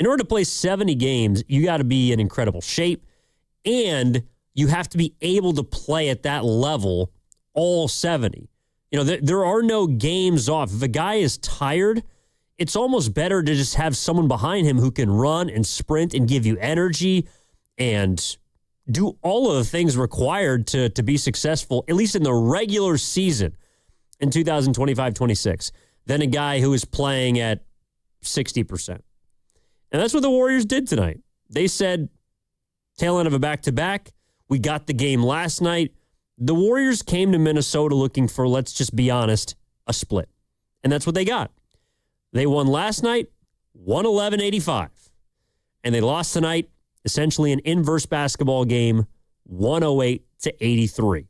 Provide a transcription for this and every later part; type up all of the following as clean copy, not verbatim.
In order to play 70 games, you got to be in incredible shape, and you have to be able to play at that level all 70. There are no games off. If a guy is tired, it's almost better to just have someone behind him who can run and sprint and give you energy and do all of the things required to be successful, at least in the regular season in 2025-26, than a guy who is playing at 60%. And that's what the Warriors did tonight. They said, tail end of a back-to-back, we got the game last night. The Warriors came to Minnesota looking for, let's just be honest, a split. And that's what they got. They won last night, 111-85. And they lost tonight, essentially an inverse basketball game, 108-83.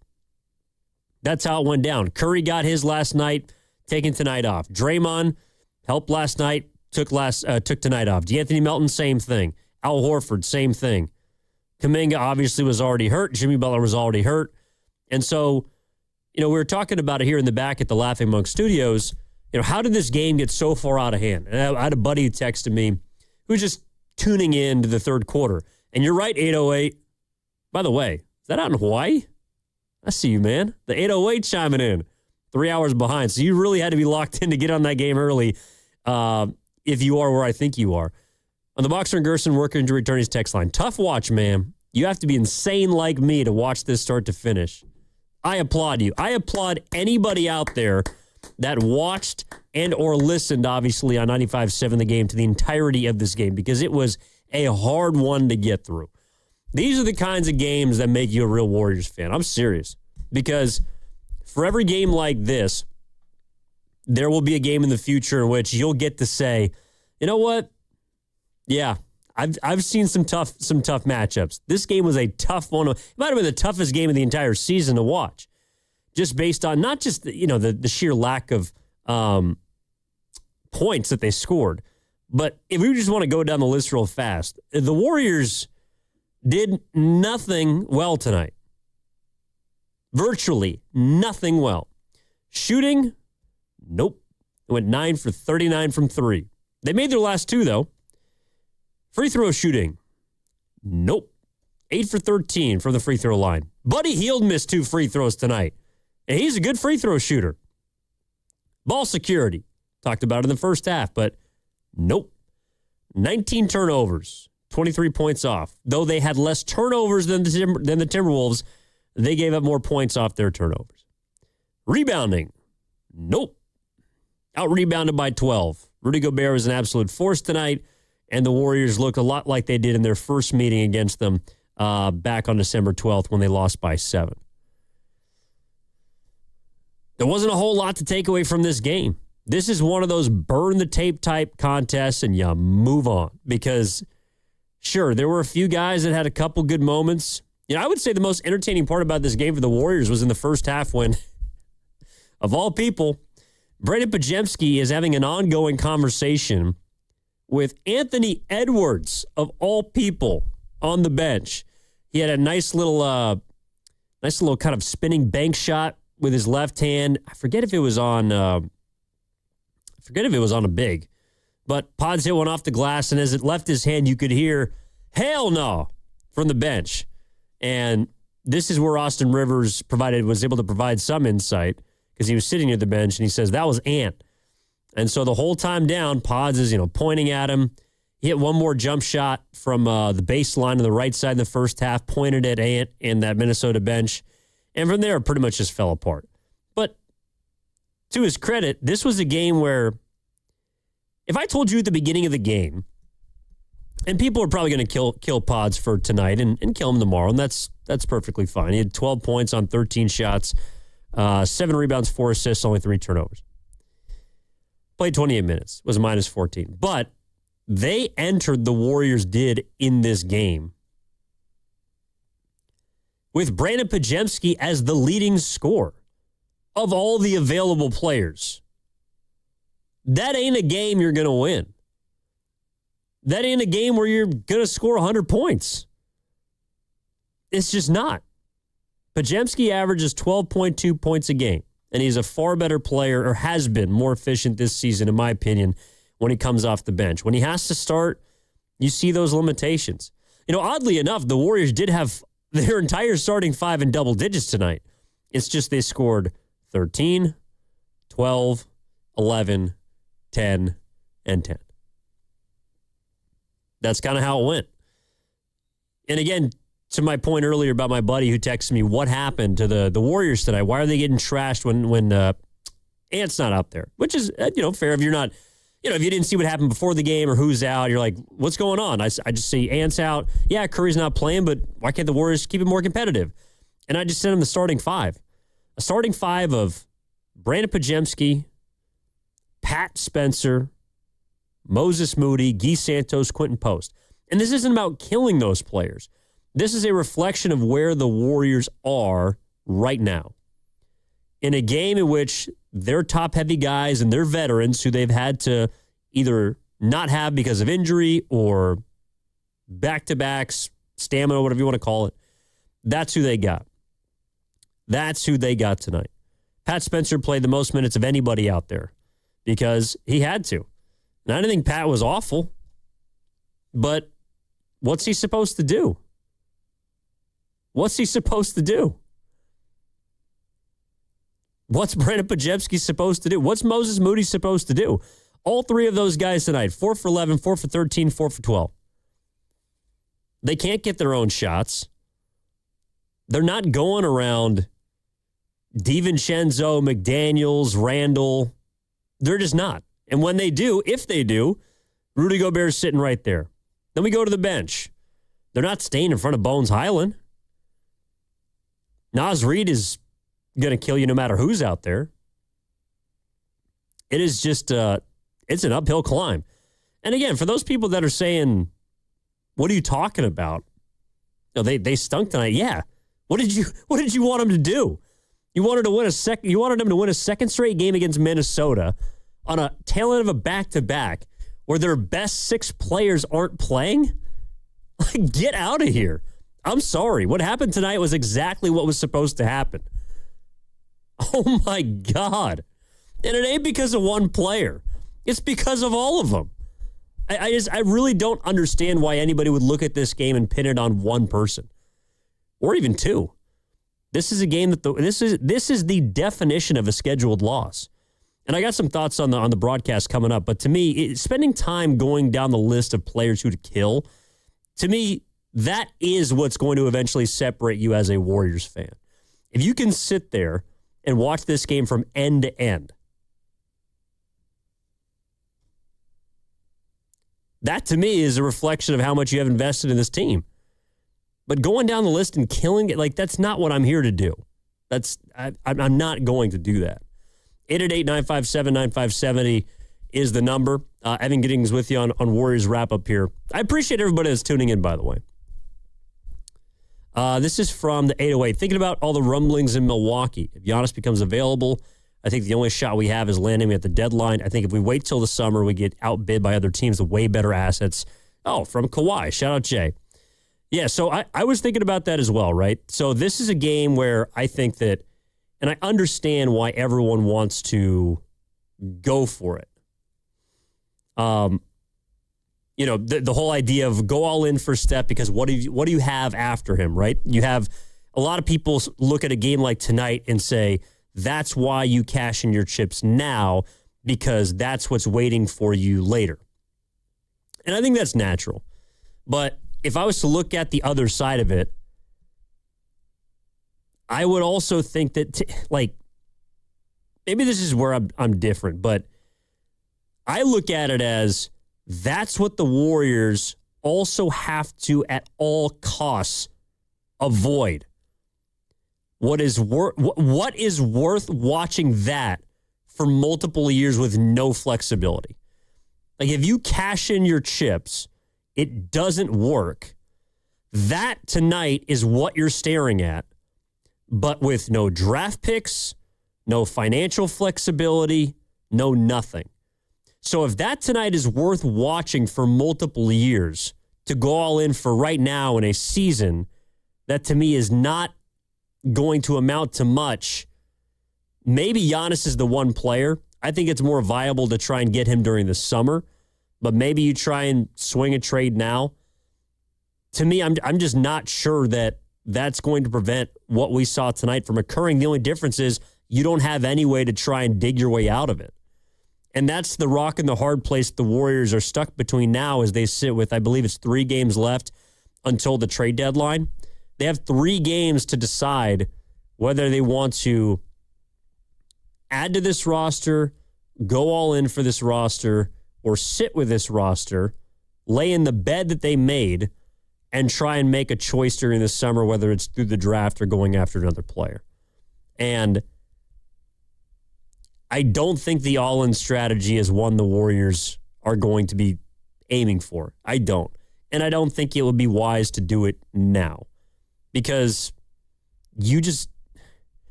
That's how it went down. Curry got his last night, taking tonight off. Draymond helped last night, took tonight off. DeAnthony Melton, same thing. Al Horford, same thing. Kuminga obviously was already hurt. Jimmy Butler was already hurt. And so, we were talking about it here in the back at the Laughing Monk Studios. How did this game get so far out of hand? And I had a buddy who texted me who was just tuning in to the third quarter. And you're right, 808. By the way, is that out in Hawaii? I see you, man. The 808 chiming in. 3 hours behind. So you really had to be locked in to get on that game early if you are where I think you are. On the Boxer and Gerson working to return his text line. Tough watch, man. You have to be insane like me to watch this start to finish. I applaud you. I applaud anybody out there that watched and or listened, obviously, on 95.7 The Game to the entirety of this game because it was a hard one to get through. These are the kinds of games that make you a real Warriors fan. I'm serious. Because for every game like this, there will be a game in the future in which you'll get to say, you know what? Yeah, I've seen some tough matchups. This game was a tough one. It might have been the toughest game of the entire season to watch, just based on not just the sheer lack of points that they scored, but if we just want to go down the list real fast, the Warriors did nothing well tonight. Virtually nothing well. Shooting, nope. They went 9 for 39 from 3. They made their last 2 though. Free throw shooting, nope. 8 for 13 from the free throw line. Buddy Hield missed 2 free throws tonight. And he's a good free throw shooter. Ball security. Talked about it in the first half, but nope. 19 turnovers, 23 points off. Though they had less turnovers than the Timberwolves, they gave up more points off their turnovers. Rebounding, nope. Out-rebounded by 12. Rudy Gobert was an absolute force tonight, and the Warriors looked a lot like they did in their first meeting against them back on December 12th when they lost by 7. There wasn't a whole lot to take away from this game. This is one of those burn-the-tape type contests, and you move on. Because, sure, there were a few guys that had a couple good moments. I would say the most entertaining part about this game for the Warriors was in the first half when, of all people, Brandon Podziemski is having an ongoing conversation with Anthony Edwards, of all people, on the bench. He had a nice little kind of spinning bank shot with his left hand. I forget if it was on a big, but Pods hit one off the glass, and as it left his hand, you could hear "Hell no" from the bench. And this is where Austin Rivers was able to provide some insight because he was sitting near the bench, and he says that was Ant. And so the whole time down, Pods is, pointing at him. He hit one more jump shot from the baseline on the right side in the first half, pointed at Ant and that Minnesota bench. And from there, it pretty much just fell apart. But to his credit, this was a game where if I told you at the beginning of the game, and people are probably going to kill Pods for tonight and kill him tomorrow, and that's perfectly fine. He had 12 points on 13 shots, 7 rebounds, 4 assists, only 3 turnovers. Played 28 minutes, was minus 14. But they entered, the Warriors did, in this game with Brandon Podziemski as the leading scorer of all the available players. That ain't a game you're going to win. That ain't a game where you're going to score 100 points. It's just not. Podziemski averages 12.2 points a game, and he's a far better player, or has been more efficient this season, in my opinion, when he comes off the bench. When he has to start, You see those limitations. Oddly enough, the Warriors did have their entire starting five in double digits tonight. It's just they scored 13, 12, 11, 10, and 10. That's kind of how it went. And again, to my point earlier about my buddy who texted me, what happened to the Warriors tonight? Why are they getting trashed when Ant's not out there? Which is, fair if you're not, if you didn't see what happened before the game or who's out, you're like, what's going on? I just see Ant's out. Yeah, Curry's not playing, but why can't the Warriors keep it more competitive? And I just sent him the starting five. A starting five of Brandon Podziemski, Pat Spencer, Moses Moody, Guy Santos, Quentin Post. And this isn't about killing those players. This is a reflection of where the Warriors are right now. In a game in which their top-heavy guys and their veterans who they've had to either not have because of injury or back-to-backs, stamina, whatever you want to call it, that's who they got. That's who they got tonight. Pat Spencer played the most minutes of anybody out there because he had to. And I didn't think Pat was awful, but what's he supposed to do? What's he supposed to do? What's Brandon Podziemski supposed to do? What's Moses Moody supposed to do? All three of those guys tonight, 4 for 11, 4 for 13, 4 for 12. They can't get their own shots. They're not going around DiVincenzo, McDaniels, Randall. They're just not. And when they do, if they do, Rudy Gobert's sitting right there. Then we go to the bench. They're not staying in front of Bones Highland. Naz Reid is going to kill you no matter who's out there. It is just, it's an uphill climb. And again, for those people that are saying, what are you talking about? They stunk tonight. Yeah. What did you want them to do? You wanted them to win a second straight game against Minnesota on a tail end of a back-to-back where their best six players aren't playing? Like, get out of here. I'm sorry. What happened tonight was exactly what was supposed to happen. Oh, my God. And it ain't because of one player. It's because of all of them. I really don't understand why anybody would look at this game and pin it on one person or even two. This is a game that this is the definition of a scheduled loss. And I got some thoughts on the broadcast coming up, but to me, spending time going down the list of players who to kill, to me, that is what's going to eventually separate you as a Warriors fan. If you can sit there and watch this game from end to end, that to me is a reflection of how much you have invested in this team. But going down the list and killing it, like, that's not what I'm here to do. I'm not going to do that. 888-957-9570 is the number. Evan Giddings with you on Warriors wrap-up here. I appreciate everybody that's tuning in, by the way. This is from the 808. Thinking about all the rumblings in Milwaukee. If Giannis becomes available, I think the only shot we have is landing him at the deadline. I think if we wait till the summer, we get outbid by other teams with way better assets. Oh, from Kawhi. Shout out Jay. Yeah, so I was thinking about that as well, right? So this is a game where I think that, and I understand why everyone wants to go for it. The whole idea of go all in for Steph because what do you have after him, right? You have a lot of people look at a game like tonight and say, that's why you cash in your chips now because that's what's waiting for you later. And I think that's natural. But if I was to look at the other side of it, I would also think that, maybe this is where I'm different, but I look at it as that's what the Warriors also have to, at all costs, avoid. What is worth watching that for multiple years with no flexibility? Like, if you cash in your chips, it doesn't work. That tonight is what you're staring at, but with no draft picks, no financial flexibility, no nothing. So if that tonight is worth watching for multiple years to go all in for right now in a season that to me is not going to amount to much, maybe Giannis is the one player. I think it's more viable to try and get him during the summer. but maybe you try and swing a trade now. To me, I'm just not sure that that's going to prevent what we saw tonight from occurring. The only difference is you don't have any way to try and dig your way out of it. And that's the rock and the hard place the Warriors are stuck between now as they sit with, I believe it's 3 games left until the trade deadline. They have 3 games to decide whether they want to add to this roster, go all in for this roster, or sit with this roster, lay in the bed that they made, and try and make a choice during the summer, whether it's through the draft or going after another player. And I don't think the all-in strategy is one the Warriors are going to be aiming for. I don't. And I don't think it would be wise to do it now. Because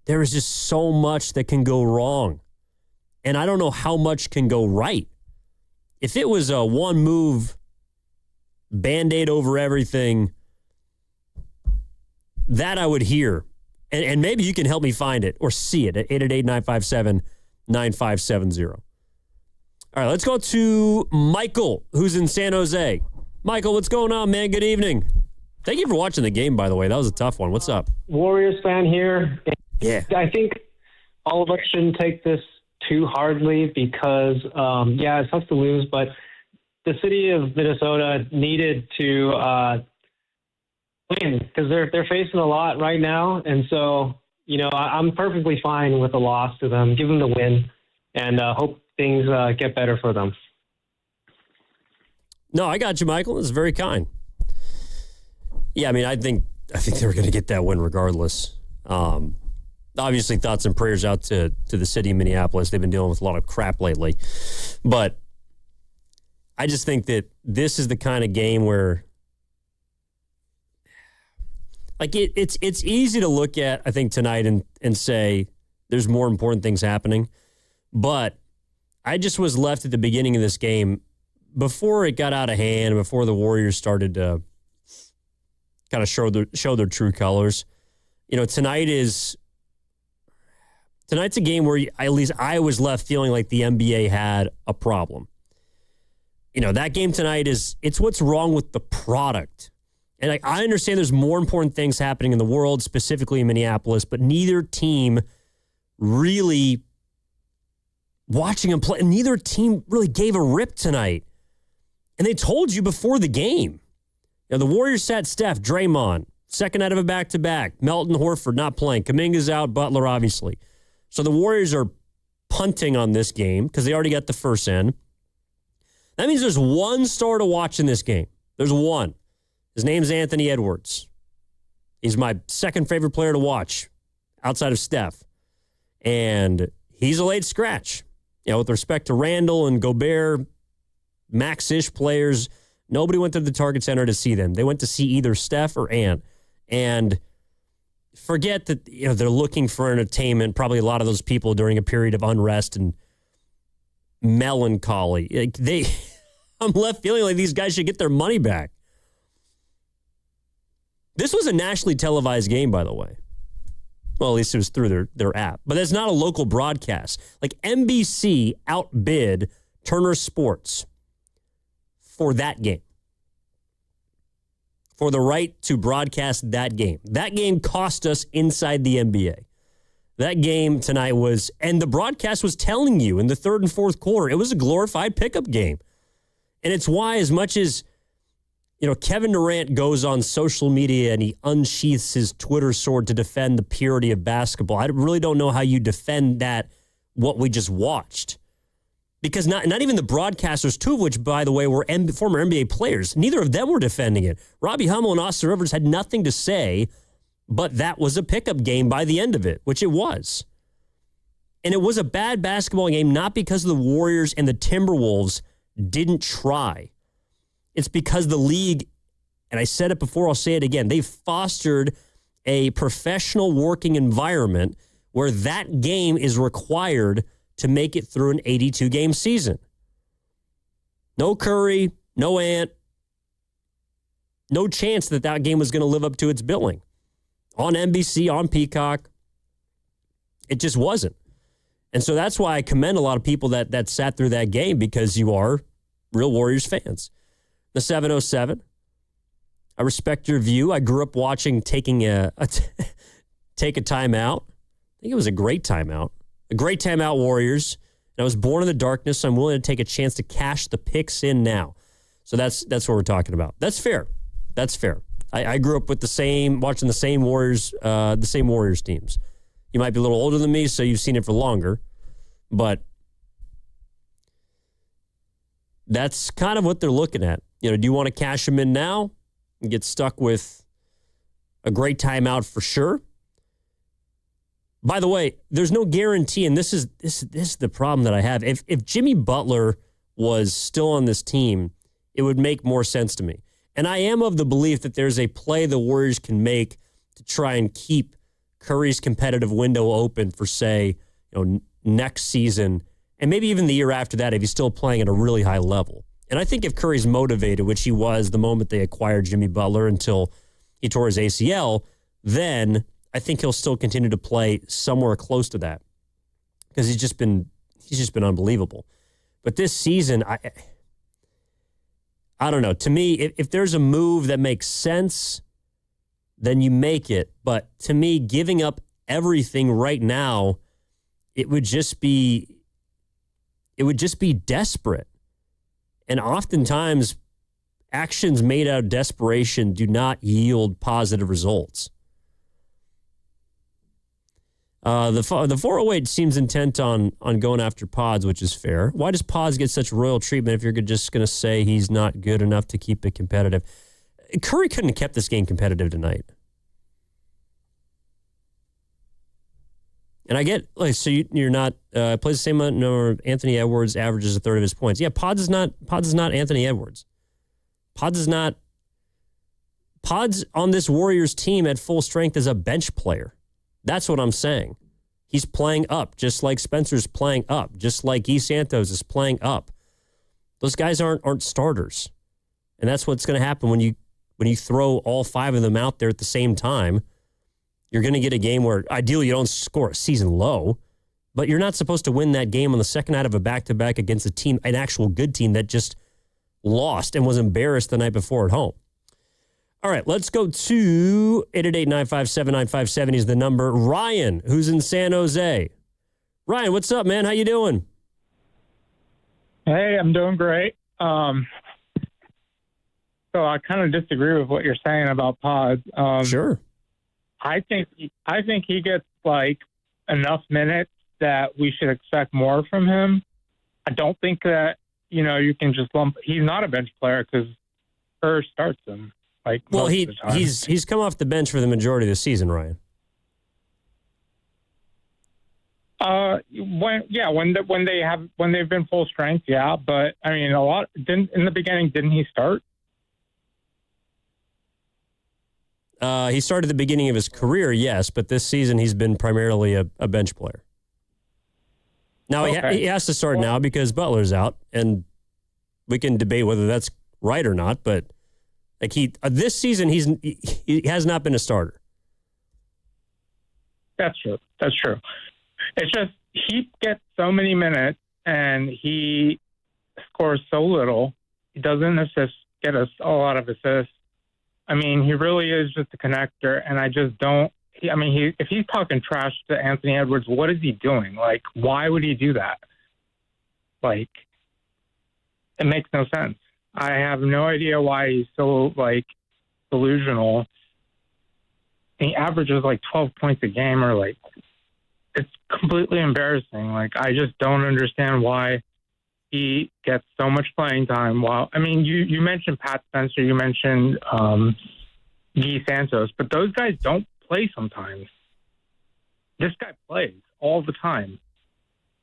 there is just so much that can go wrong. And I don't know how much can go right. If it was a one-move Band-Aid over everything, that I would hear. And maybe you can help me find it or see it at 888-957-9570. All right, let's go to Michael, who's in San Jose. Michael, what's going on, man? Good evening. Thank you for watching the game, by the way. That was a tough one. What's up? Warriors fan here. Yeah. I think all of us shouldn't take this too hardly because, it's tough to lose, but the city of Minnesota needed to win because they're facing a lot right now. And so, I'm perfectly fine with a loss to them. Give them the win and hope things get better for them. No, I got you, Michael. It's very kind. Yeah, I mean, I think they were going to get that win regardless. Obviously, thoughts and prayers out to the city of Minneapolis. They've been dealing with a lot of crap lately. But I just think that this is the kind of game where, like, it's easy to look at, I think, tonight and say there's more important things happening. But I just was left at the beginning of this game, before it got out of hand, before the Warriors started to kind of show their true colors. Tonight's a game where at least I was left feeling like the NBA had a problem. That game tonight it's what's wrong with the product. And I understand there's more important things happening in the world, specifically in Minneapolis, but neither team really, watching them play, neither team really gave a rip tonight. And they told you before the game. The Warriors sat Steph, Draymond, second out of a back-to-back. Melton, Horford not playing. Kuminga's out, Butler obviously. So the Warriors are punting on this game because they already got the first in. That means there's one star to watch in this game. There's one. His name's Anthony Edwards. He's my second favorite player to watch outside of Steph. And he's a late scratch. With respect to Randall and Gobert, max-ish players, nobody went to the Target Center to see them. They went to see either Steph or Ant. And forget that they're looking for entertainment, probably a lot of those people during a period of unrest and melancholy. I'm left feeling like these guys should get their money back. This was a nationally televised game, by the way. Well, at least it was through their app. But it's not a local broadcast. Like, NBC outbid Turner Sports for that game, for the right to broadcast that game. That game cost us inside the NBA. That game tonight was, and the broadcast was telling you in the third and fourth quarter, it was a glorified pickup game. And it's why, as much as, Kevin Durant goes on social media and he unsheaths his Twitter sword to defend the purity of basketball, I really don't know how you defend that, what we just watched. Because not even the broadcasters, two of which, by the way, were former NBA players, neither of them were defending it. Robbie Hummel and Austin Rivers had nothing to say, but that was a pickup game by the end of it, which it was. And it was a bad basketball game, not because the Warriors and the Timberwolves didn't try. It's because the league, and I said it before, I'll say it again, they've fostered a professional working environment where that game is required to make it through an 82-game season. No Curry, no Ant, no chance that game was going to live up to its billing. On NBC, on Peacock, it just wasn't. And so that's why I commend a lot of people that sat through that game, because you are real Warriors fans. The 707. I respect your view. I grew up watching taking take a timeout. I think it was a great timeout. A great timeout, Warriors. And I was born in the darkness, so I'm willing to take a chance to cash the picks in now. So that's what we're talking about. That's fair. That's fair. I grew up with watching the same Warriors teams. You might be a little older than me, so you've seen it for longer. But that's kind of what they're looking at. Do you want to cash them in now and get stuck with a great timeout for sure? By the way, there's no guarantee, and this is the problem that I have. If Jimmy Butler was still on this team, it would make more sense to me. And I am of the belief that there's a play the Warriors can make to try and keep Curry's competitive window open for, say, next season, and maybe even the year after that if he's still playing at a really high level. And I think if Curry's motivated, which he was the moment they acquired Jimmy Butler until he tore his ACL, then I think he'll still continue to play somewhere close to that because he's just been unbelievable. But this season, I don't know. To me, if there's a move that makes sense, then you make it. But to me, giving up everything right now, it would just be desperate. And oftentimes, actions made out of desperation do not yield positive results. The 408 seems intent on going after Pods, which is fair. Why does Pods get such royal treatment if you're just going to say he's not good enough to keep it competitive? Curry couldn't have kept this game competitive tonight. And I get, so you're not, plays the same number of Anthony Edwards, averages a third of his points. Yeah, Pods is not Anthony Edwards. Pods on this Warriors team at full strength is a bench player. That's what I'm saying. He's playing up, just like Spencer's playing up, just like Guy Santos is playing up. Those guys aren't starters. And that's what's going to happen when you throw all five of them out there at the same time. You're going to get a game where ideally you don't score a season low, but you're not supposed to win that game on the second night of a back-to-back against an actual good team that just lost and was embarrassed the night before at home. All right, let's go to 888-957-9570 is the number. Ryan, who's in San Jose. Ryan, what's up, man? How you doing? Hey, I'm doing great. So I kind of disagree with what you're saying about Pods. Sure. I think he gets enough minutes that we should expect more from him. I don't think that you can just lump. He's not a bench player because Kerr starts him. He's come off the bench for the majority of the season, Ryan. When they've been full strength, yeah. But I mean, in the beginning, didn't he start? He started at the beginning of his career, yes, but this season he's been primarily a bench player. Now he has to start now because Butler's out, and we can debate whether that's right or not. But this season he has not been a starter. That's true. It's just he gets so many minutes and he scores so little. He doesn't get us a lot of assists. I mean, he really is just a connector, and I just don't. If he's talking trash to Anthony Edwards, what is he doing? Why would he do that? It makes no sense. I have no idea why he's so delusional. He averages 12 points a game, or it's completely embarrassing. I just don't understand why he gets so much playing time. You mentioned Pat Spencer, you mentioned Guy Santos, but those guys don't play sometimes. This guy plays all the time,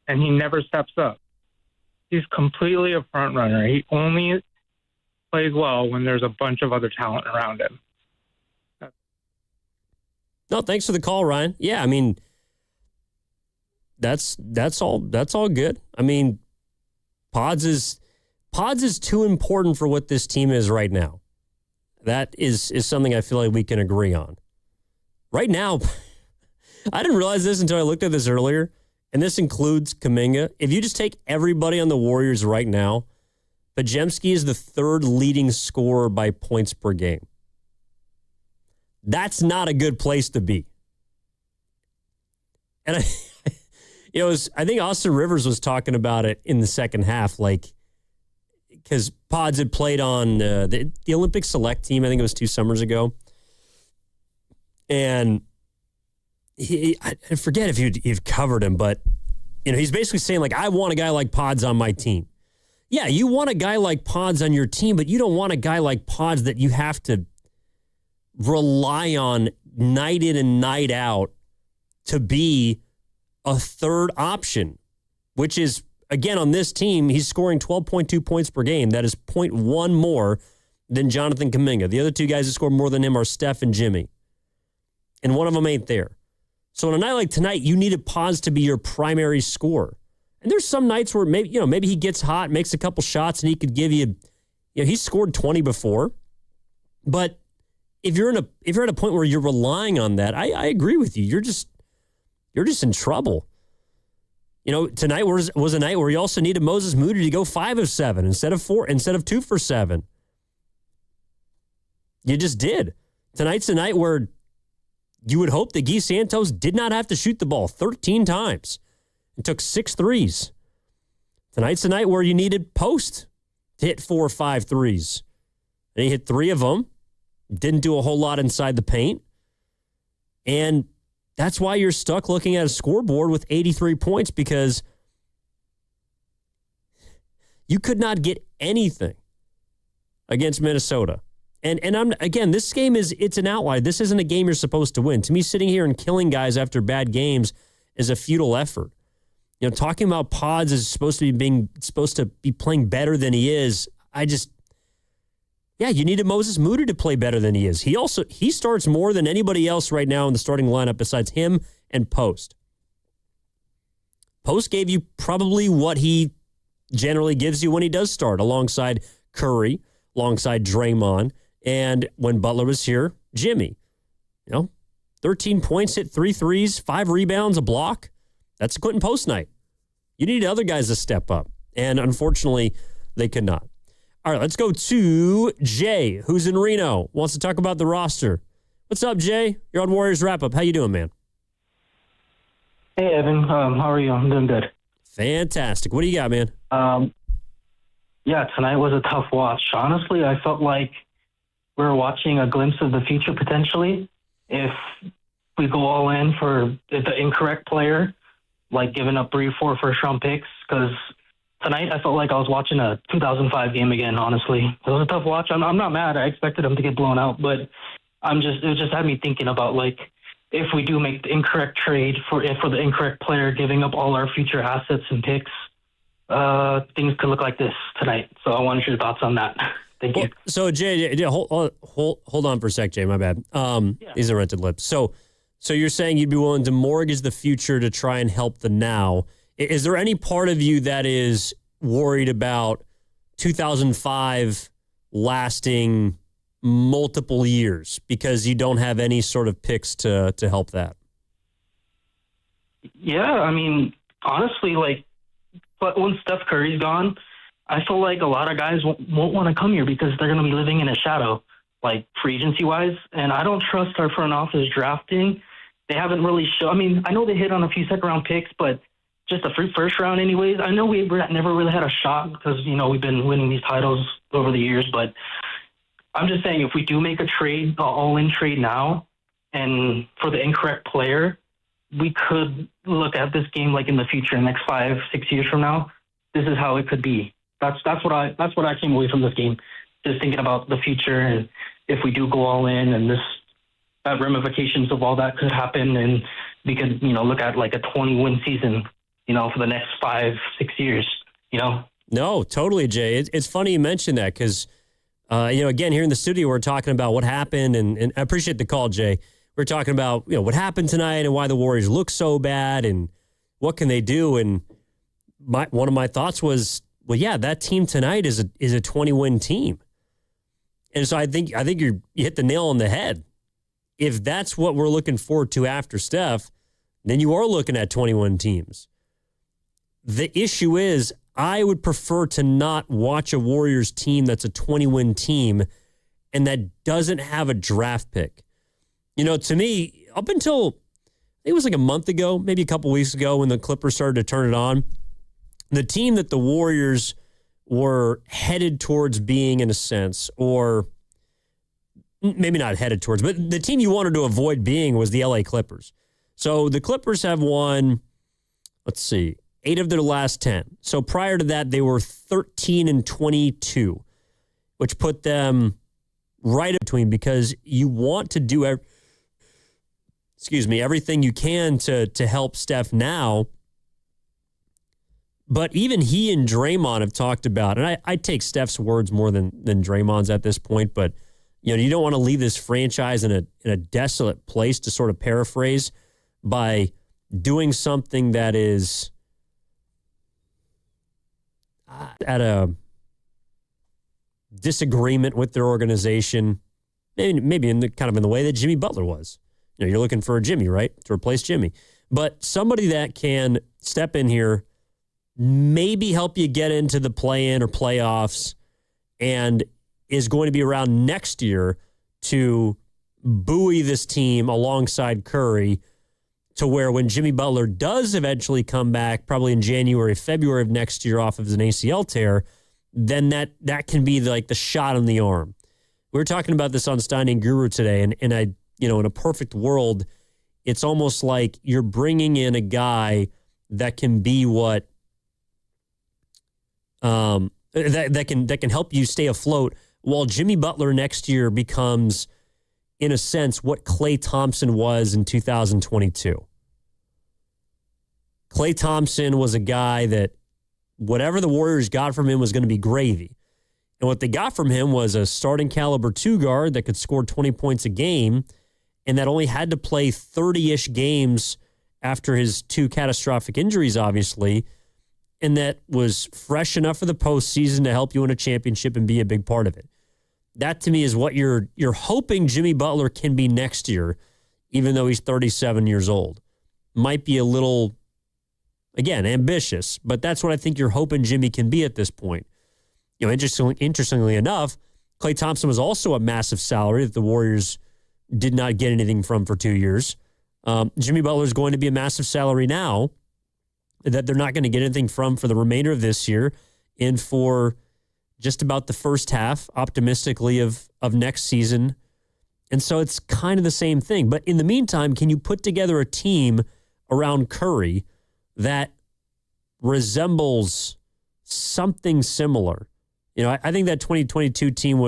and he never steps up. He's completely a front runner. He only plays well when there's a bunch of other talent around him. No, thanks for the call, Ryan. Yeah, that's all good. Pods is too important for what this team is right now. That is something I feel like we can agree on. Right now, I didn't realize this until I looked at this earlier, and this includes Kuminga. If you just take everybody on the Warriors right now, Podziemski is the third leading scorer by points per game. That's not a good place to be. And I think Austin Rivers was talking about it in the second half, like, because Pods had played on the Olympic select team, I think it was 2 summers ago. And I forget if you'd covered him, but he's basically saying, like, I want a guy like Pods on my team. Yeah, you want a guy like Pods on your team, but you don't want a guy like Pods that you have to rely on night in and night out to be a third option, which is, again, on this team, he's scoring 12.2 points per game. That is 0.1 more than Jonathan Kuminga. The other 2 guys that score more than him are Steph and Jimmy. And one of them ain't there. So on a night like tonight, you needed Pods to be your primary scorer. And there's some nights where maybe he gets hot, makes a couple shots, and he could give you, he's scored 20 before. But if you're at a point where you're relying on that, I agree with you. You're just in trouble. Tonight was a night where you also needed Moses Moody to go 5 of 7 instead of 2 for 7. You just did. Tonight's a night where you would hope that Guy Santos did not have to shoot the ball 13 times and took 6 threes. Tonight's a night where you needed Post to hit 4 or 5 threes. And he hit 3 of them. Didn't do a whole lot inside the paint. And that's why you're stuck looking at a scoreboard with 83 points, because you could not get anything against Minnesota. And this game it's an outlier. This isn't a game you're supposed to win. To me, sitting here and killing guys after bad games is a futile effort. Talking about Pods is supposed to be playing better than he is. You needed Moses Moody to play better than he is. He starts more than anybody else right now in the starting lineup besides him and Post. Post gave you probably what he generally gives you when he does start, alongside Curry, alongside Draymond, and when Butler was here, Jimmy. 13 points, hit 3 threes, 5 rebounds, a block. That's a Quentin Post night. You needed other guys to step up, and unfortunately, they could not. All right, let's go to Jay, who's in Reno, wants to talk about the roster. What's up, Jay? You're on Warriors Wrap-Up. How you doing, man? Hey, Evan. How are you? I'm doing good. Fantastic. What do you got, man? Tonight was a tough watch. Honestly, I felt like we were watching a glimpse of the future, potentially, if we go all in for the incorrect player, like giving up 3 or 4 first-round picks, because tonight I felt like I was watching a 2005 game again, honestly. It was a tough watch. I'm not mad. I expected them to get blown out, but it just had me thinking about, like, if we do make the incorrect trade for the incorrect player, giving up all our future assets and picks, things could look like this tonight. So I wanted your thoughts on that. Thank you. So, Jay, hold on for a sec, Jay. My bad. These are rented lips. So you're saying you'd be willing to mortgage the future to try and help the now. Is there any part of you that is worried about 2005 lasting multiple years because you don't have any sort of picks to help that? Yeah, I mean, honestly, but when Steph Curry's gone, I feel like a lot of guys won't want to come here because they're going to be living in a shadow, like free agency-wise. And I don't trust our front office drafting. They haven't really shown. I mean, I know they hit on a few second-round picks, but just a free first round anyways. I know we never really had a shot because, we've been winning these titles over the years. But I'm just saying, if we do make a trade, an all-in trade now, and for the incorrect player, we could look at this game like in the future, next 5-6 years from now. This is how it could be. That's what I came away from this game, just thinking about the future, and if we do go all in, and that ramifications of all that could happen, and we could look at like a 20-win season, for the next 5-6 years. No, totally, Jay. It's funny you mentioned that because again, here in the studio we're talking about what happened, and I appreciate the call, Jay. We're talking about what happened tonight and why the Warriors look so bad and what can they do. And one of my thoughts was, well, yeah, that team tonight is a 20-win team. And so I think you hit the nail on the head. If that's what we're looking forward to after Steph, then you are looking at 21 teams. The issue is, I would prefer to not watch a Warriors team that's a 20-win team and that doesn't have a draft pick. You know, to me, up until it was like a month ago, maybe a couple weeks ago when the Clippers started to turn it on, the team that the Warriors were headed towards being, in a sense, or maybe not headed towards, but the team you wanted to avoid being was the LA Clippers. So the Clippers have won, 8 of their last 10. So prior to that, they were 13-22, which put them right in between because you want to do everything you can to help Steph now. But even he and Draymond have talked about, and I take Steph's words more than Draymond's at this point, but you know, you don't want to leave this franchise in a desolate place, to sort of paraphrase, by doing something that is at a disagreement with their organization, maybe in the way that Jimmy Butler was. You know, you're looking for a Jimmy, right, to replace Jimmy. But somebody that can step in here, maybe help you get into the play-in or playoffs, and is going to be around next year to buoy this team alongside Curry to where when Jimmy Butler does eventually come back, probably in January, February of next year off of an ACL tear, then that can be like the shot on the arm. We were talking about this on Stein and Guru today, and I, you know, in a perfect world, it's almost like you're bringing in a guy that can be what that can help you stay afloat, while Jimmy Butler next year becomes, in a sense, what Klay Thompson was in 2022. Klay Thompson was a guy that whatever the Warriors got from him was going to be gravy. And what they got from him was a starting caliber 2 guard that could score 20 points a game and that only had to play 30-ish games after his 2 catastrophic injuries, obviously, and that was fresh enough for the postseason to help you win a championship and be a big part of it. That, to me, is what you're hoping Jimmy Butler can be next year, even though he's 37 years old. Might be a little, again, ambitious, but that's what I think you're hoping Jimmy can be at this point. You know, interestingly enough, Klay Thompson was also a massive salary that the Warriors did not get anything from for 2 years. Jimmy Butler is going to be a massive salary now that they're not going to get anything from for the remainder of this year and for just about the first half, optimistically, of next season. And so it's kind of the same thing. But in the meantime, can you put together a team around Curry that resembles something similar? You know, I think that 2022 team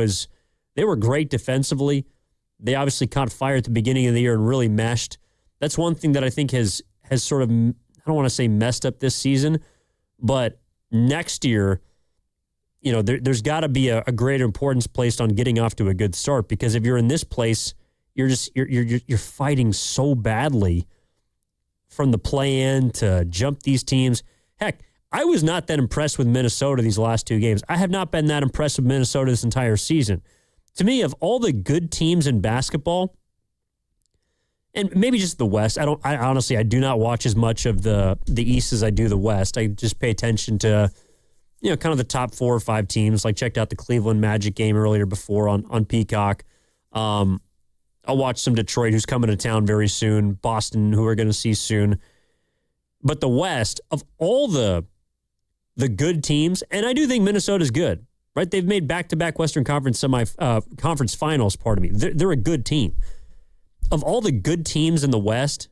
they were great defensively. They obviously caught fire at the beginning of the year and really meshed. That's one thing that I think has sort of, I don't want to say messed up this season, but next year, you know, there's got to be a greater importance placed on getting off to a good start, because if you're in this place, you're fighting so badly from the play-in to jump these teams. Heck, I was not that impressed with Minnesota these last 2 games. I have not been that impressed with Minnesota this entire season. To me, of all the good teams in basketball, and maybe just the West, I honestly do not watch as much of the East as I do the West. I just pay attention to, you know, kind of the top 4 or 5 teams. Like, checked out the Cleveland Magic game earlier before on Peacock. I'll watch some Detroit, who's coming to town very soon. Boston, who we're going to see soon. But the West, of all the good teams, and I do think Minnesota's good, right? They've made back-to-back Western Conference conference finals, pardon me. They're a good team. Of all the good teams in the West,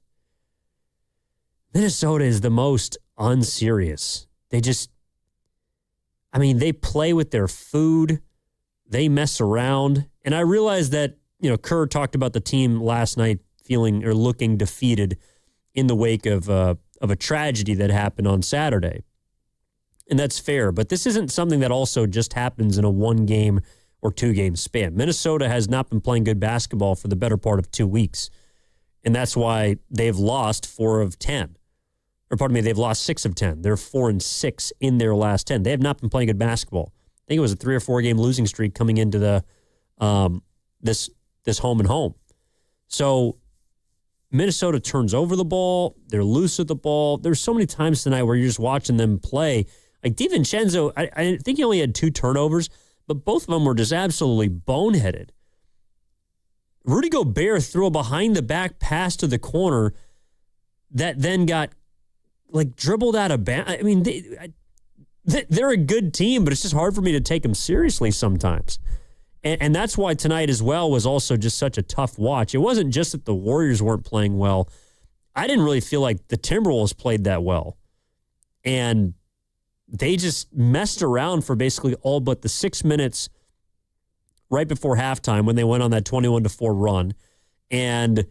Minnesota is the most unserious. They play with their food. They mess around. And I realize that, you know, Kerr talked about the team last night feeling or looking defeated in the wake of a tragedy that happened on Saturday. And that's fair. But this isn't something that also just happens in a 1-game or 2-game span. Minnesota has not been playing good basketball for the better part of 2 weeks. And that's why they've lost 4 of 10. Or pardon me, they've lost 6 of 10. They're 4-6 in their last 10. They have not been playing good basketball. I think it was a 3 or 4 game losing streak coming into the this home and home. So Minnesota turns over the ball. They're loose with the ball. There's so many times tonight where you're just watching them play. Like DiVincenzo, I think he only had 2 turnovers, but both of them were just absolutely boneheaded. Rudy Gobert threw a behind-the-back pass to the corner that then got, dribbled out of bounds. I mean, they're a good team, but it's just hard for me to take them seriously sometimes. And that's why tonight as well was also just such a tough watch. It wasn't just that the Warriors weren't playing well. I didn't really feel like the Timberwolves played that well. And they just messed around for basically all but the 6 minutes right before halftime when they went on that 21-4 run. And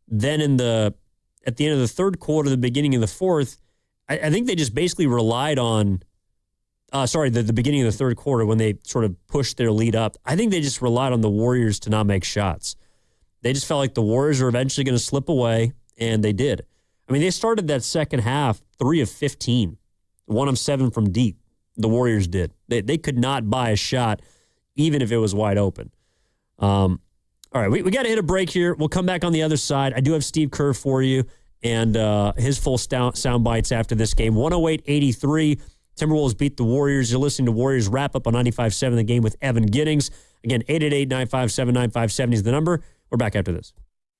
then at the end of the third quarter, the beginning of the fourth, I think they just basically relied on the beginning of the third quarter when they sort of pushed their lead up. I think they just relied on the Warriors to not make shots. They just felt like the Warriors were eventually going to slip away, and they did. I mean, they started that second half 3 of 15, 1 of 7 from deep. The Warriors did. They could not buy a shot, even if it was wide open. All right, we got to hit a break here. We'll come back on the other side. I do have Steve Kerr for you and his full sound bites after this game. 108-83. Timberwolves beat the Warriors. You're listening to Warriors Wrap Up on 95.7 The Game with Evan Giddings. Again, 888-957-9570 is the number. We're back after this.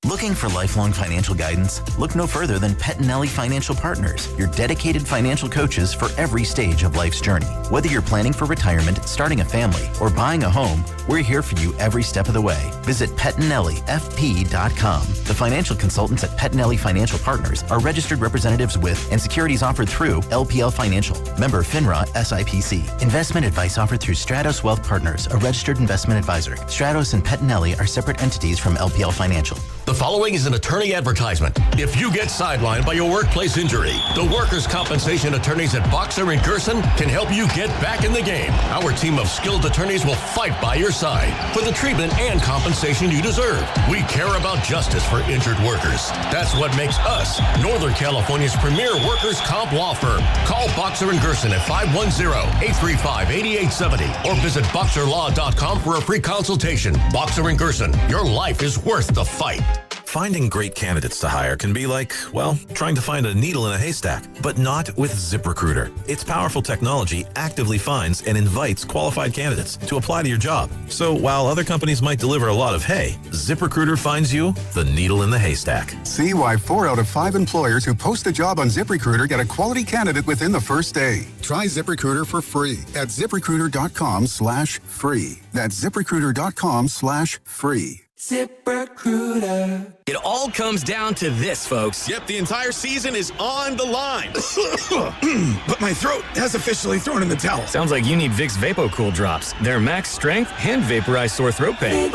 Looking for lifelong financial guidance? Look no further than Pettinelli Financial Partners, your dedicated financial coaches for every stage of life's journey. Whether you're planning for retirement, starting a family, or buying a home, we're here for you every step of the way. Visit PettinelliFP.com. The financial consultants at Pettinelli Financial Partners are registered representatives with and securities offered through LPL Financial. Member FINRA SIPC. Investment advice offered through Stratos Wealth Partners, a registered investment advisor. Stratos and Pettinelli are separate entities from LPL Financial. The following is an attorney advertisement. If you get sidelined by your workplace injury, the workers' compensation attorneys at Boxer and Gerson can help you get back in the game. Our team of skilled attorneys will fight by your side for the treatment and compensation you deserve. We care about justice for injured workers. That's what makes us Northern California's premier workers' comp law firm. Call Boxer and Gerson at 510-835-8870 or visit boxerlaw.com for a free consultation. Boxer and Gerson, your life is worth the fight. Finding great candidates to hire can be like, well, trying to find a needle in a haystack, but not with ZipRecruiter. Its powerful technology actively finds and invites qualified candidates to apply to your job. So while other companies might deliver a lot of hay, ZipRecruiter finds you the needle in the haystack. See why 4 out of 5 employers who post a job on ZipRecruiter get a quality candidate within the first day. Try ZipRecruiter for free at ZipRecruiter.com/free. That's ZipRecruiter.com/free. ZipRecruiter. It all comes down to this, folks. Yep, the entire season is on the line. But my throat has officially thrown in the towel. Sounds like you need Vicks VapoCool drops. They're max strength and vaporize sore throat pain.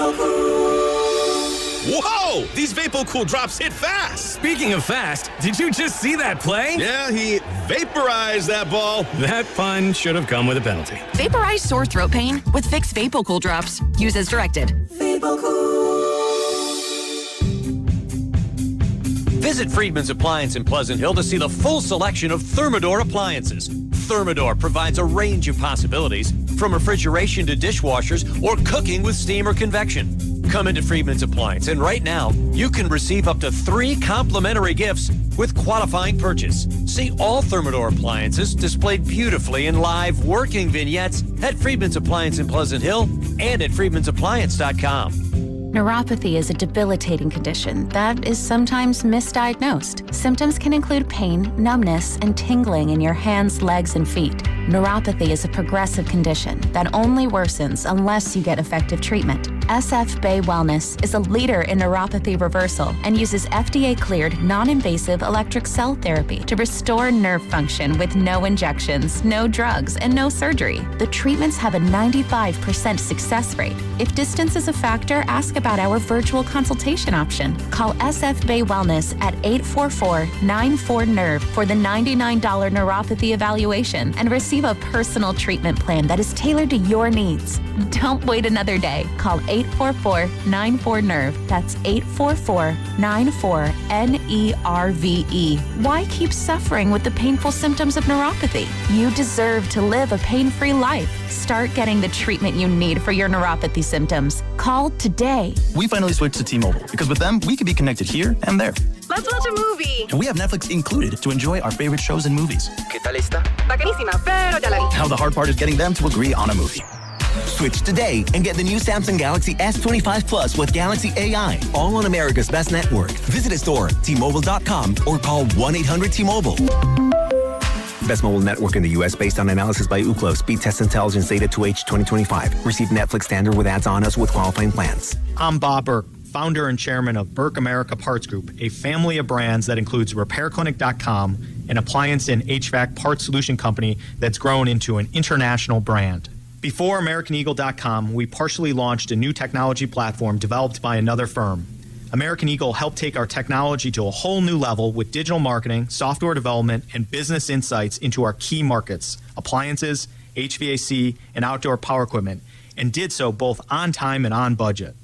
Whoa! These VapoCool drops hit fast. Speaking of fast, did you just see that play? Yeah, he vaporized that ball. That pun should have come with a penalty. Vaporize sore throat pain with Vicks VapoCool drops. Use as directed. Visit Friedman's Appliance in Pleasant Hill to see the full selection of Thermador appliances. Thermador provides a range of possibilities, from refrigeration to dishwashers or cooking with steam or convection. Come into Friedman's Appliance, and right now, you can receive up to 3 complimentary gifts with qualifying purchase. See all Thermador appliances displayed beautifully in live working vignettes at Friedman's Appliance in Pleasant Hill and at friedmansappliance.com. Neuropathy is a debilitating condition that is sometimes misdiagnosed. Symptoms can include pain, numbness, and tingling in your hands, legs, and feet. Neuropathy is a progressive condition that only worsens unless you get effective treatment. SF Bay Wellness is a leader in neuropathy reversal and uses FDA-cleared, non-invasive electric cell therapy to restore nerve function with no injections, no drugs, and no surgery. The treatments have a 95% success rate. If distance is a factor, ask about our virtual consultation option. Call SF Bay Wellness at 844-94-NERVE for the $99 neuropathy evaluation and receive a personal treatment plan that is tailored to your needs. Don't wait another day. Call 844-94-NERVE. That's 844-94-NERVE. Why keep suffering with the painful symptoms of neuropathy? You deserve to live a pain-free life. Start getting the treatment you need for your neuropathy symptoms. Call today. We finally switched to T-Mobile because with them, we can be connected here and there. Let's watch a movie. And we have Netflix included to enjoy our favorite shows and movies. ¿Qué tal está? Bacanísima, pero ya la vi. Now the hard part is getting them to agree on a movie. Switch today and get the new Samsung Galaxy S25 Plus with Galaxy AI, all on America's best network. Visit a store, T-Mobile.com, or call 1-800-T-Mobile. Best mobile network in the U.S. based on analysis by Ookla. Speed test intelligence data 2H 2025. Receive Netflix standard with ads on us with qualifying plans. I'm Bob Burke, founder and chairman of Burke America Parts Group, a family of brands that includes RepairClinic.com, an appliance and HVAC parts solution company that's grown into an international brand. Before AmericanEagle.com, we partially launched a new technology platform developed by another firm. American Eagle helped take our technology to a whole new level with digital marketing, software development, and business insights into our key markets, appliances, HVAC, and outdoor power equipment, and did so both on time and on budget.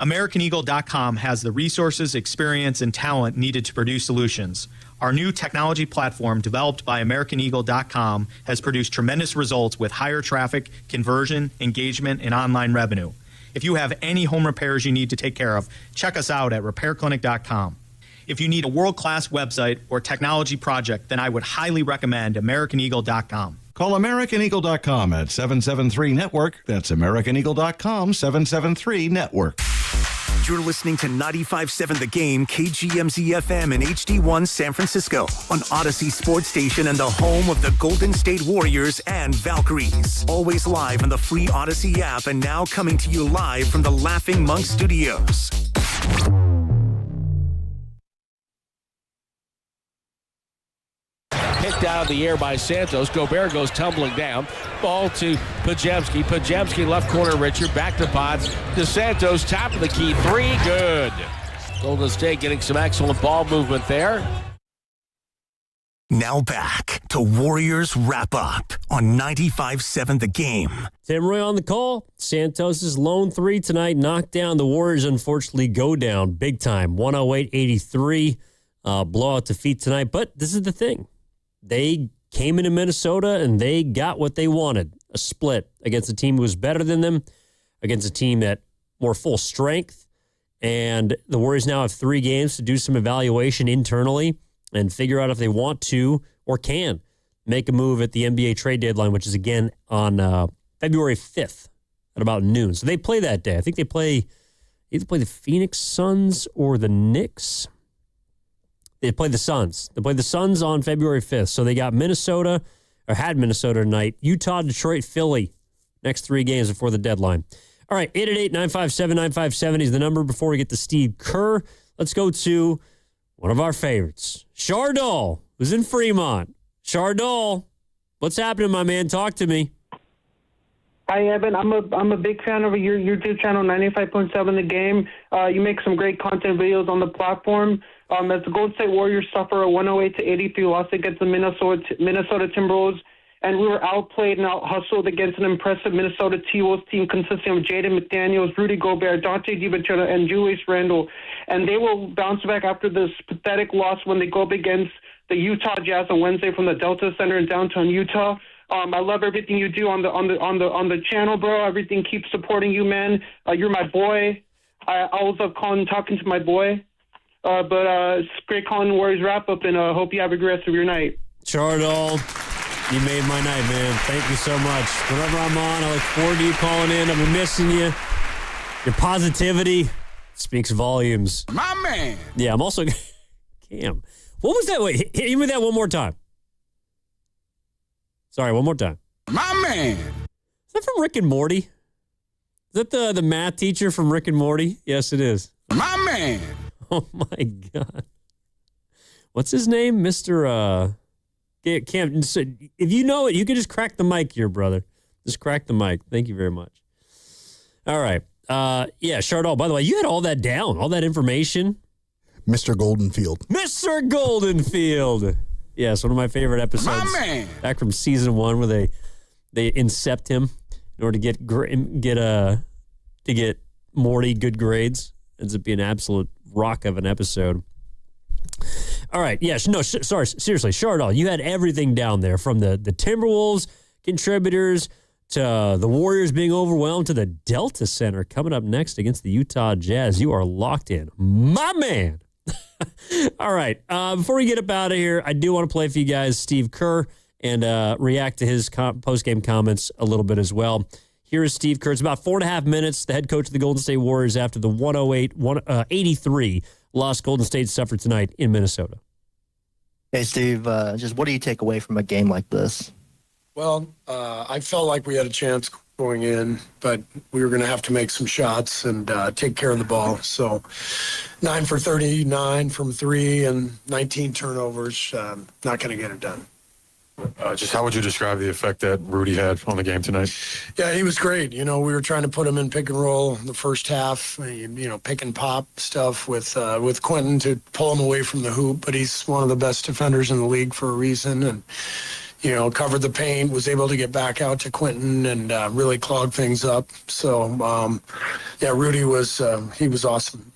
AmericanEagle.com has the resources, experience, and talent needed to produce solutions. Our new technology platform, developed by AmericanEagle.com, has produced tremendous results with higher traffic, conversion, engagement, and online revenue. If you have any home repairs you need to take care of, check us out at RepairClinic.com. If you need a world-class website or technology project, then I would highly recommend AmericanEagle.com. Call AmericanEagle.com at 773-NETWORK. That's AmericanEagle.com, 773-NETWORK. You're listening to 95.7 The Game, KGMZ-FM and HD1 San Francisco on Odyssey Sports Station and the home of the Golden State Warriors and Valkyries. Always live on the free Odyssey app and now coming to you live from the Laughing Monk Studios. Picked out of the air by Santos. Gobert goes tumbling down. Ball to Podziemski. Podziemski left corner, Richard. Back to Pods. To Santos. Top of the key. Three. Good. Golden State getting some excellent ball movement there. Now back to Warriors Wrap Up on 95.7 The Game. Tim Roy on the call. Santos' lone three tonight knocked down. The Warriors unfortunately go down big time. 108-83. Blowout defeat tonight. But this is the thing. They came into Minnesota and they got what they wanted. A split against a team who was better than them, against a team at more full strength. And the Warriors now have 3 games to do some evaluation internally and figure out if they want to or can make a move at the NBA trade deadline, which is again on February 5th at about noon. So they play that day. I think they either play the Phoenix Suns or the Knicks. They play the Suns. They play the Suns on February 5th. So they got Minnesota, or had Minnesota tonight. Utah, Detroit, Philly. Next 3 games before the deadline. All right, 888-957-9570 is the number before we get to Steve Kerr. Let's go to one of our favorites, Chardol, who's in Fremont. Chardol, what's happening, my man? Talk to me. Hi, Evan. I'm a big fan of your YouTube channel, 95.7 The Game. You make some great content videos on the platform. As the Golden State Warriors suffer a 108-83 loss against the Minnesota Timberwolves, and we were outplayed and out-hustled against an impressive Minnesota T-Wolves team consisting of Jaden McDaniels, Rudy Gobert, Dante DiVincenzo, and Julius Randle. And they will bounce back after this pathetic loss when they go up against the Utah Jazz on Wednesday from the Delta Center in downtown Utah. I love everything you do on the channel, bro. Everything keeps supporting you, man. You're my boy. I always love talking to my boy. But it's great calling the Warriors Wrap Up, and hope you have a great rest of your night. Chardol, you made my night, man. Thank you so much. Whenever I'm on, I look forward to you calling in. I've been missing you. Your positivity speaks volumes. My man. Yeah, I'm also... Cam, what was that? Wait, hit me with that one more time. Sorry, one more time. My man. Is that from Rick and Morty? Is that the math teacher from Rick and Morty? Yes, it is. My man. Oh, my God. What's his name? Mr. Cam. If you know it, you can just crack the mic here, brother. Just crack the mic. Thank you very much. All right. Yeah, Chardol, by the way, you had all that down, all that information. Mr. Goldenfield. Mr. Goldenfield. Yes, one of my favorite episodes. My man. Back from season 1 where they incept him in order to get Morty good grades. Ends up being an absolute rock of an episode. All right. Yes. No, sorry. Seriously, Chardol, you had everything down there from the Timberwolves contributors to the Warriors being overwhelmed to the Delta Center coming up next against the Utah Jazz. You are locked in. My man. All right. Before we get up out of here, I do want to play for you guys Steve Kerr and react to his post-game comments a little bit as well. Here is Steve Kerr. It's about 4.5 minutes, the head coach of the Golden State Warriors after the 108-83 loss Golden State suffered tonight in Minnesota. Hey, Steve, just what do you take away from a game like this? Well, I felt like we had a chance going in, but we were going to have to make some shots and take care of the ball. So 9 for 39 from 3 and 19 turnovers, not going to get it done. Just how would you describe the effect that Rudy had on the game tonight? Yeah, he was great. We were trying to put him in pick and roll in the first half, pick and pop stuff with Quentin to pull him away from the hoop, but he's one of the best defenders in the league for a reason. And covered the paint, was able to get back out to Quentin and really clog things up. So, Rudy was he was awesome.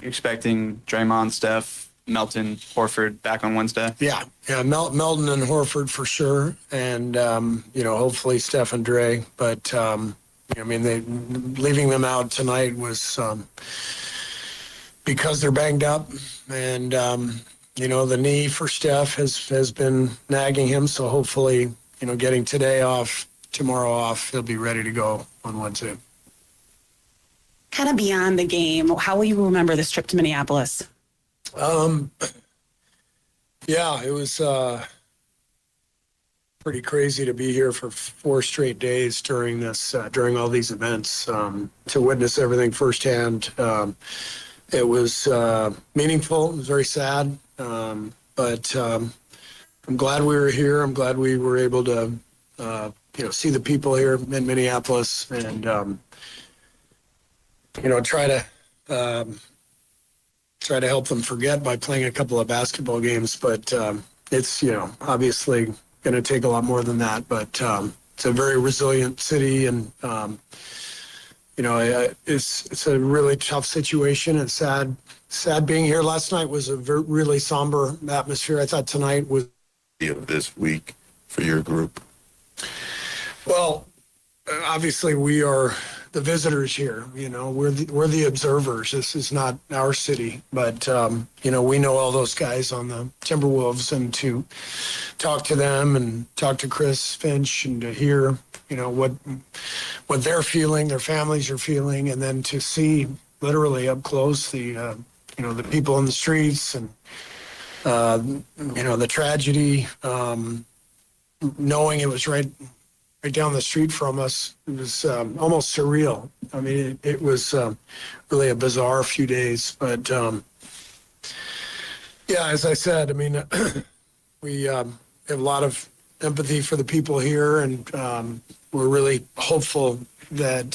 You expecting Draymond, Steph, Melton, Horford back on Wednesday? Yeah, Melton and Horford for sure, and hopefully Steph and Dre. But leaving them out tonight was because they're banged up, and the knee for Steph has been nagging him. So hopefully, getting today off, tomorrow off, he'll be ready to go on Wednesday. Kind of beyond the game, how will you remember this trip to Minneapolis? It was pretty crazy to be here for 4 straight days during all these events, to witness everything firsthand. It was meaningful. It was very sad, but I'm glad we were here. I'm glad we were able to, see the people here in Minneapolis and, try to help them forget by playing a couple of basketball games. But it's, obviously going to take a lot more than that. But it's a very resilient city, and, it's a really tough situation. It's sad being here. Last night was a really somber atmosphere. I thought tonight was this week for your group. Well, obviously we are the visitors here. We're the observers. This is not our city, but we know all those guys on the Timberwolves, and to talk to them and talk to Chris Finch and to hear what they're feeling, their families are feeling, and then to see literally up close the people in the streets and the tragedy, knowing it was right down the street from us. It was almost surreal. I mean, it was really a bizarre few days. But, as I said, I mean, we have a lot of empathy for the people here, and we're really hopeful that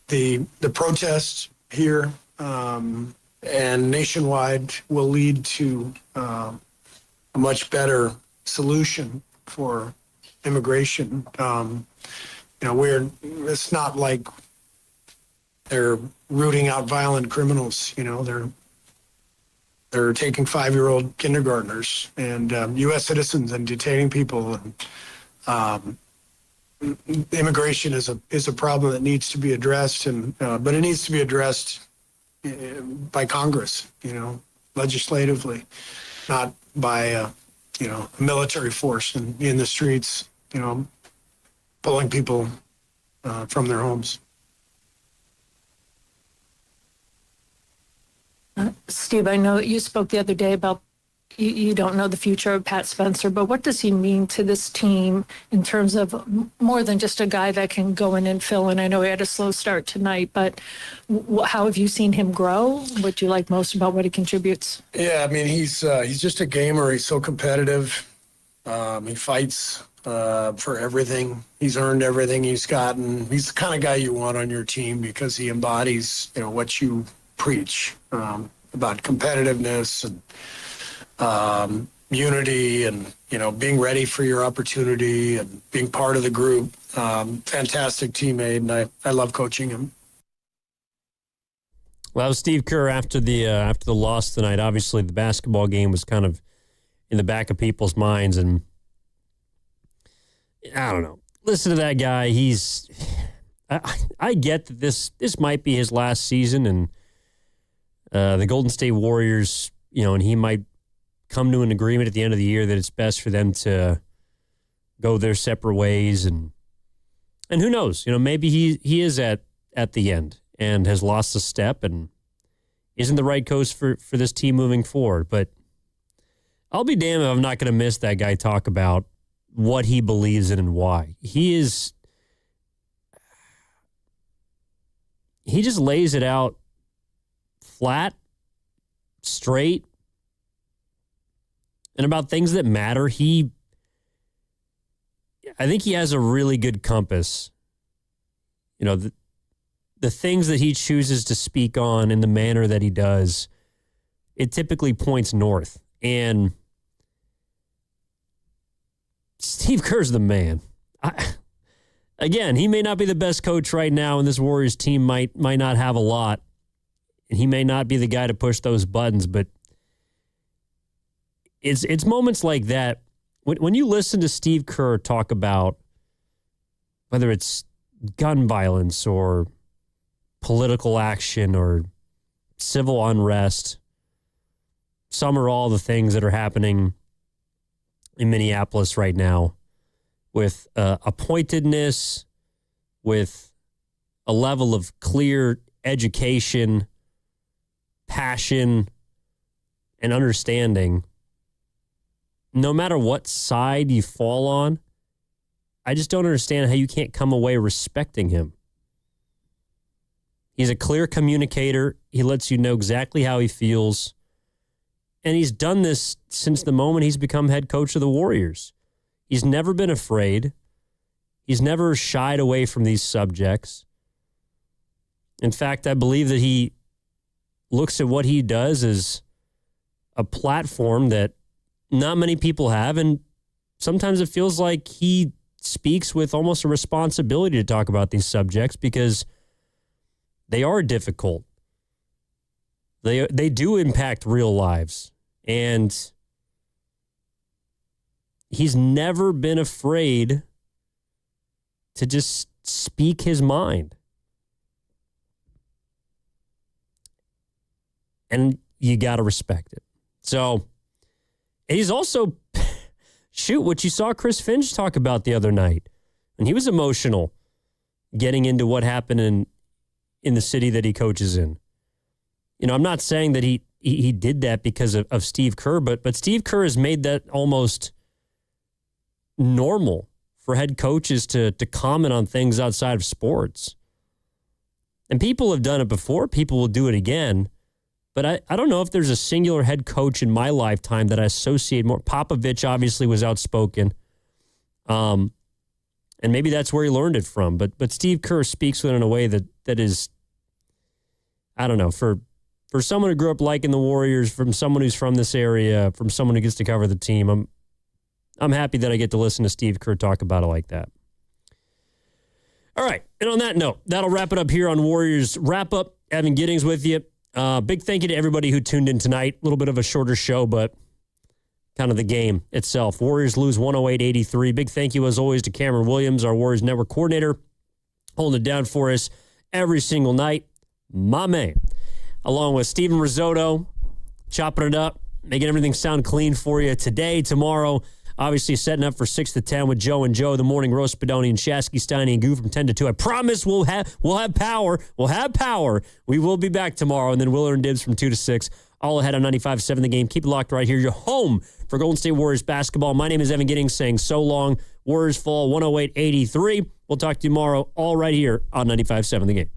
the protests here and nationwide will lead to a much better solution for immigration. It's not like they're rooting out violent criminals. They're taking 5-year-old kindergartners and U.S. citizens and detaining people. And immigration is a problem that needs to be addressed, but it needs to be addressed by Congress, legislatively, not by military force in the streets, pulling people from their homes. Steve, I know you spoke the other day about you don't know the future of Pat Spencer, but what does he mean to this team in terms of more than just a guy that can go in and fill in? I know he had a slow start tonight, but how have you seen him grow? What do you like most about what he contributes? Yeah, I mean, he's just a gamer. He's so competitive. He fights for everything. He's earned everything he's gotten. He's the kind of guy you want on your team because he embodies, what you preach about competitiveness and unity and, being ready for your opportunity and being part of the group. Fantastic teammate, and I love coaching him. Well, that was Steve Kerr after the loss tonight. Obviously, the basketball game was kind of in the back of people's minds, and I don't know. Listen to that guy. I get that this might be his last season, and the Golden State Warriors, and he might come to an agreement at the end of the year that it's best for them to go their separate ways, and who knows? Maybe he is at the end and has lost a step and isn't the right coach for this team moving forward. But I'll be damned if I'm not going to miss that guy talk about what he believes in and why. He just lays it out flat, straight, and about things that matter. I think he has a really good compass. The things that he chooses to speak on in the manner that he does, it typically points north. And Steve Kerr's the man. Again, he may not be the best coach right now, and this Warriors team might not have a lot, and he may not be the guy to push those buttons, but it's moments like that. When you listen to Steve Kerr talk about whether it's gun violence or political action or civil unrest, some or all the things that are happening in Minneapolis right now, with a pointedness, with a level of clear education, passion, and understanding, no matter what side you fall on, I just don't understand how you can't come away respecting him. He's a clear communicator. He lets you know exactly how he feels. And he's done this since the moment he's become head coach of the Warriors. He's never been afraid. He's never shied away from these subjects. In fact, I believe that he looks at what he does as a platform that not many people have, and sometimes it feels like he speaks with almost a responsibility to talk about these subjects because they are difficult. They do impact real lives. And he's never been afraid to just speak his mind. And you got to respect it. So, and he's also, what you saw Chris Finch talk about the other night. And he was emotional getting into what happened in the city that he coaches in. I'm not saying that he did that because of Steve Kerr, but Steve Kerr has made that almost normal for head coaches to comment on things outside of sports. And people have done it before. People will do it again. But I don't know if there's a singular head coach in my lifetime that I associate more. Popovich obviously was outspoken. And maybe that's where he learned it from. But Steve Kerr speaks with it in a way that is, I don't know, for someone who grew up liking the Warriors, from someone who's from this area, from someone who gets to cover the team, I'm happy that I get to listen to Steve Kerr talk about it like that. All right. And on that note, that'll wrap it up here on Warriors Wrap Up. Evan Giddings with you. Big thank you to everybody who tuned in tonight. A little bit of a shorter show, but kind of the game itself. Warriors lose 108-83. Big thank you, as always, to Cameron Williams, our Warriors Network coordinator, holding it down for us every single night. My man. Along with Steven Risotto, chopping it up, making everything sound clean for you today, tomorrow. Obviously setting up for 6 to 10 with Joe and Joe, the morning roast, Spadoni and Shasky, Steiny and Goo from 10 to 2. I promise we'll have power. We'll have power. We will be back tomorrow. And then Willard and Dibs from 2 to 6. All ahead on 95.7 The Game. Keep it locked right here. You're home for Golden State Warriors basketball. My name is Evan Giddings saying so long. Warriors fall 108-83. We'll talk to you tomorrow all right here on 95.7 The Game.